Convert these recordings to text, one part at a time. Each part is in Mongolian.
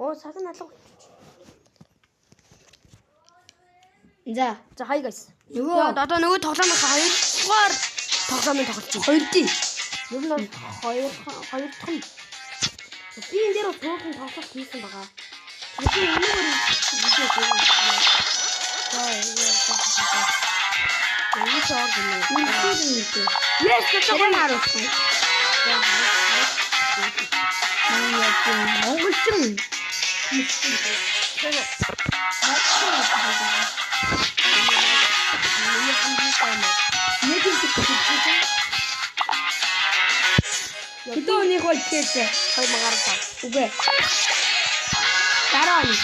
Оо сагн алга. За хай guys. нөгөө Одоо нөгөө тоглоомоос 2 дугаар тоглоомын тоглож байна. 2D. Ер нь 2 дахь нь. Би энэ дээр цөөхөн тоглох хийсэн байгаа. Тэгэхээр өнөөдөр видео хийх. Yes, тэгэн харуулсан. Монголчин. Хэдэн өнийг бол тэгээд 2015. үгүй. Дараа нь.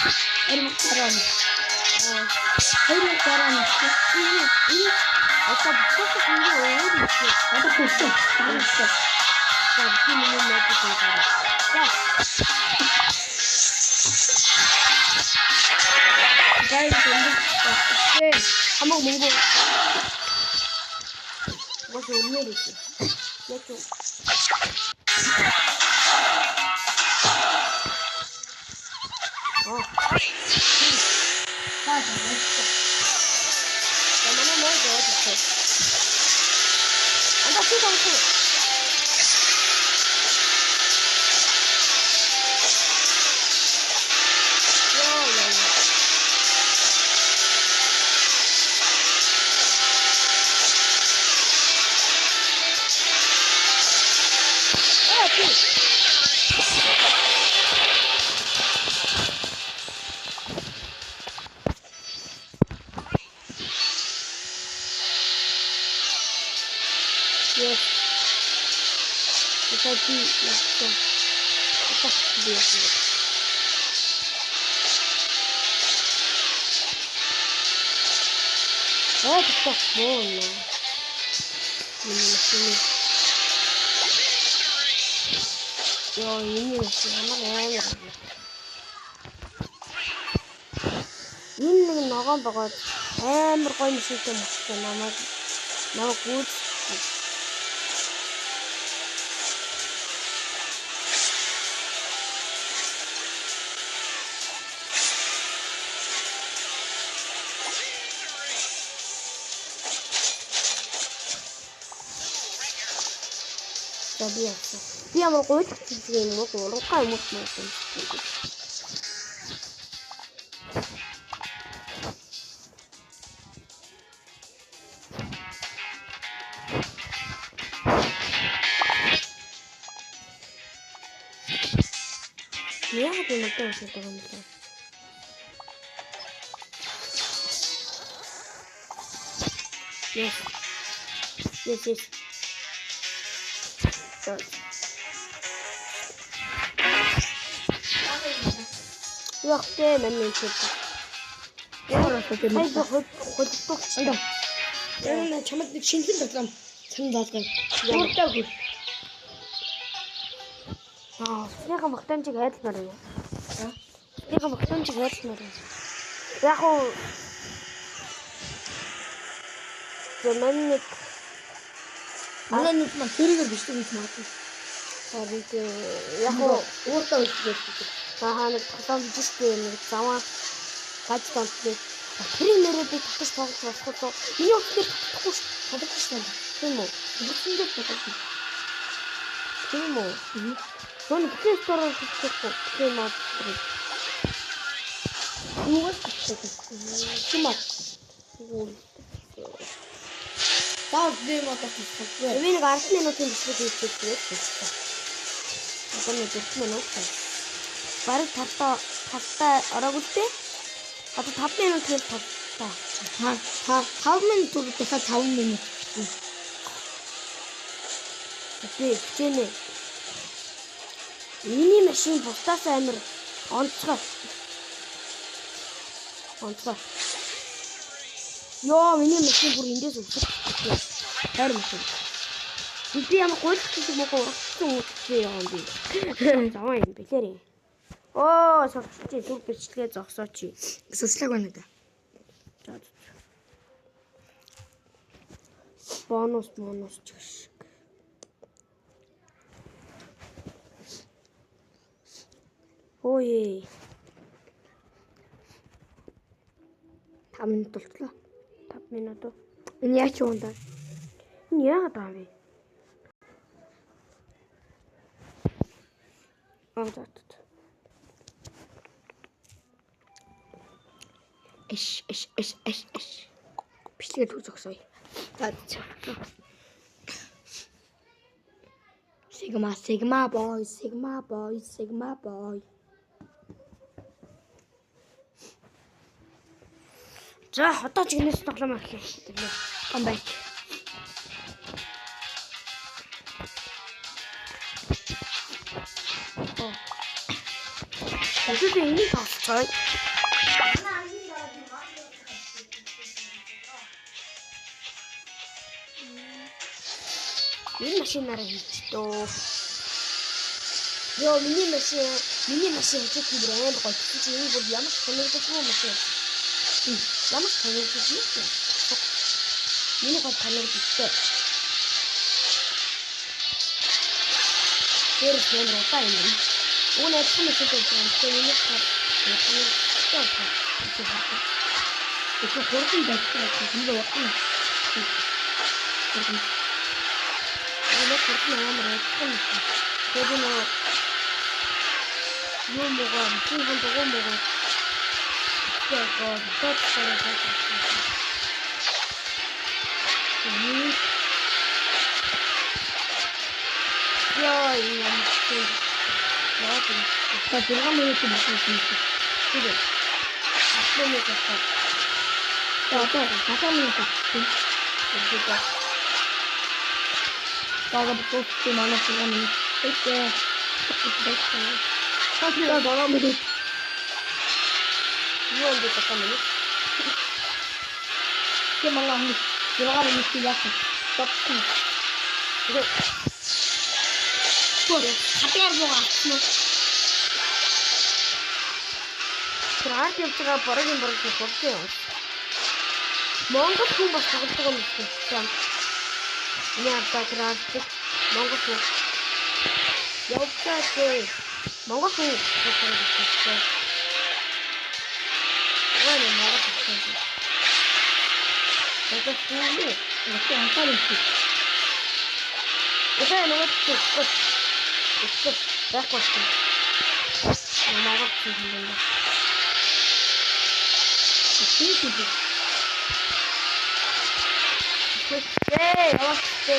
2015. Одоо битүүх хамгийн өөр юм шиг. Одоо хөсөн. За би миний мэдээ хийгээрэй. За. Гайд энэ хамаг мөнгө. Гол өнөр их. Яг уу. Yes. Это ты, что? Это тебе. Это что? Больно. Энэ нэг ногоон богоод амар гоё миштэй мөчтэй намайг гүйц. Би ямар гоё хэлсэн юм уу? Ургай юм уу? Яг энэ мөтөө усаад байгаа юм байна. Yes. Яг тэ мэн чи. ямар болов юм бэ? Хөдөлгөөн. Энэ чамд нэг шинхэн тоглоом цан даалгав. Юуртаа хөл. Сняга магтамжиг хайдлмаар юм. Сняга магтамжиг хайдлмаар юм. Яг уу Зэмэнник Манайд маань тэрийгээр биш гэж магадгүй. харин яг уу Ууртаа үлдээд. нэг тоглоом бичтэй нэг заваа гаж томтны тэрийг нэрээ би татаж тоглож болохгүй. Миний өчтөр татахгүй Хадагч байна. тийм үү? Бүгдээ тоглосон. Тийм үү? Сон бүхэн стороо хийчихсэн. Тийм үү? Юугаас хийчихсэн? Чимээ. Таа дэмо татчихсан. Би нэг 10 минутын бичлэг хийчихсэн. Одоо нэг 10 минут. Бараг тавтаа ороогүй. Одоо 5 минут хэл тавтаа. 5 минут дахиад 5 минут. Би хичээнэ. Миний машин бусдаас амар онцгой. Йоо, миний машин бүр эндээс өсөж. Хайр машин. Би ямар гол хэсэг мөөгөө урагшсан үтсээ яваа юм би. Заваа юм бэлээрээ. Оо, сурчээ зүг бичлэгээ зогсооч. Сурчлаг байна да. Бонус ч гэх. Ой. минут болтлоо. 5 минут. Энэ яач юм даа? Энэ яагаад байгаа вэ? За. Эш. Бичлэгээ төгсөй. За. Sigma boy. За, одоо ч гинэс тоглоом ахлаа. Тэглээ. Come back. Тэглээ энийг тоглоцгоо. Энэ машинаараа хийчихдөө. Йоо, миний машин хийх юм бүр амар гоё. Чи энэ бүр ямар сонирхолтой машин. Ямар сонирхолтой юм. Миний гол камер битээ. Тэр камер утаа юм. Уунаа чинь машинтай байна. Миний камер это хурдан дайтай юм уу? Энэ хурдан амар юм. Тэр нөө юм байгаа, тийм дугуй байгаа. Тэгээд яа, юм чинь. Та дөрвөн минут болсон. Тэгвэл ахлаа нэг таа. Одоо минут. Бага бот манай програм хийхдээ. Та дараа минут. Юу юм бэ та минут? Кемалан яагаад нэг яах вэ? Стоп. Хатяар буугаа. Краад явцгаа боргийн болтой юм. Монгол хүн бас тоглох юм байна. Яа такраад Монгол хүн. Явцгаа Монгол хүн тоглох юм байна. Ой, Монгол хүн. Это что? Это антарик. Это новый код. Это такой. Монгол хүн. Эй, вот ты.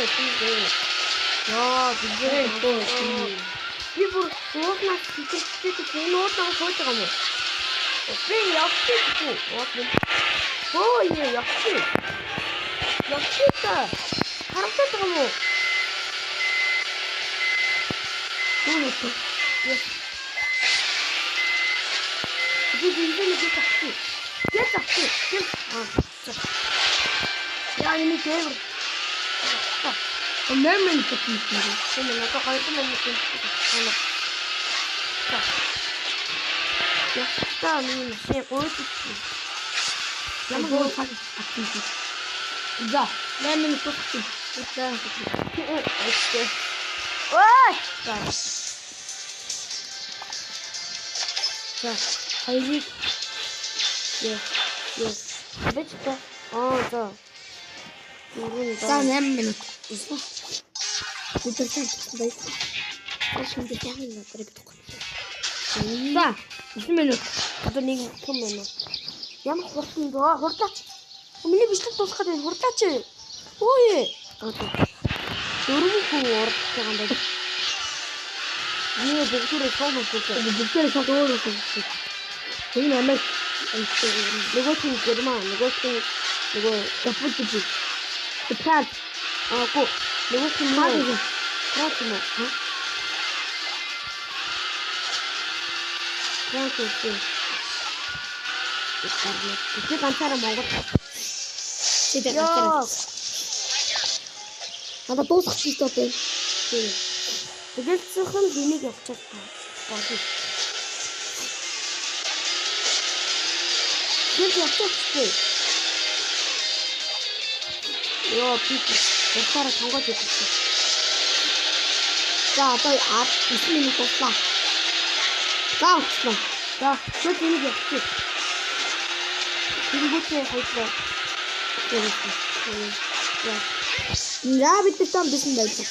Я, ты. Би бүр уунаас хичээлтэй нуудлаа сууж байгаа юм. Би явчихгүй. Оо явчих. Явчих та. Харагдаад байгаа юм уу? Юу. Би бинзин хийчихсэн. Get. Я не делаю. Он нормально подписывает. Именно, только это нам не подписывает. Да, мне все подписывают. Я могу подписывать. Да, нормально подписывать. Ой! Да, пойди. Yes. Бачите? Да. За 8 минут. Дай. Ашиг дэхин на трек. За 10 минут. Одоо нэг юм байна. Ямар хурдан доо хурлаач. Миний бичлэг дуусгаад байна. Хурлаач. Ой. Дөрвөн хүн урд байгаа юм байна. Миний бүгдээрээ цаанаас өгсөн. Энэ намайг нөгөө тийм герман, нөгөө капутчи. Тэпрат. Нөгөө тийм маа. Красино. Красино. Ты ганцаараа Монгол. Ты ганцаараа. Надад дуусах гэж байна. Тэгэл зөвхөн бинийг явчих байна. Бид явчихсан. Йоо, бид уртаараа сонгож ирсэн. За, одоо 9 минут боллоо. За, бид энийг явчих. Тэнгүүтээ хоёлоо. За бид нар том бисэн байлаа.